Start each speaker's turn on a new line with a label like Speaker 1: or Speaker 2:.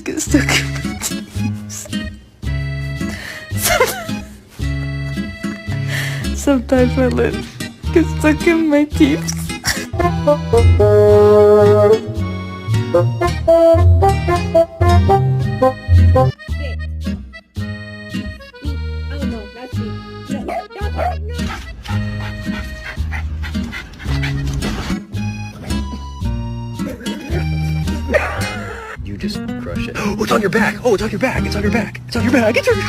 Speaker 1: get stuck in my teeth. Sometimes my lip gets stuck in my teeth.
Speaker 2: You just crush it. Oh, it's on your back. Oh, it's on your back. It's on your back. It's on your back. It's on your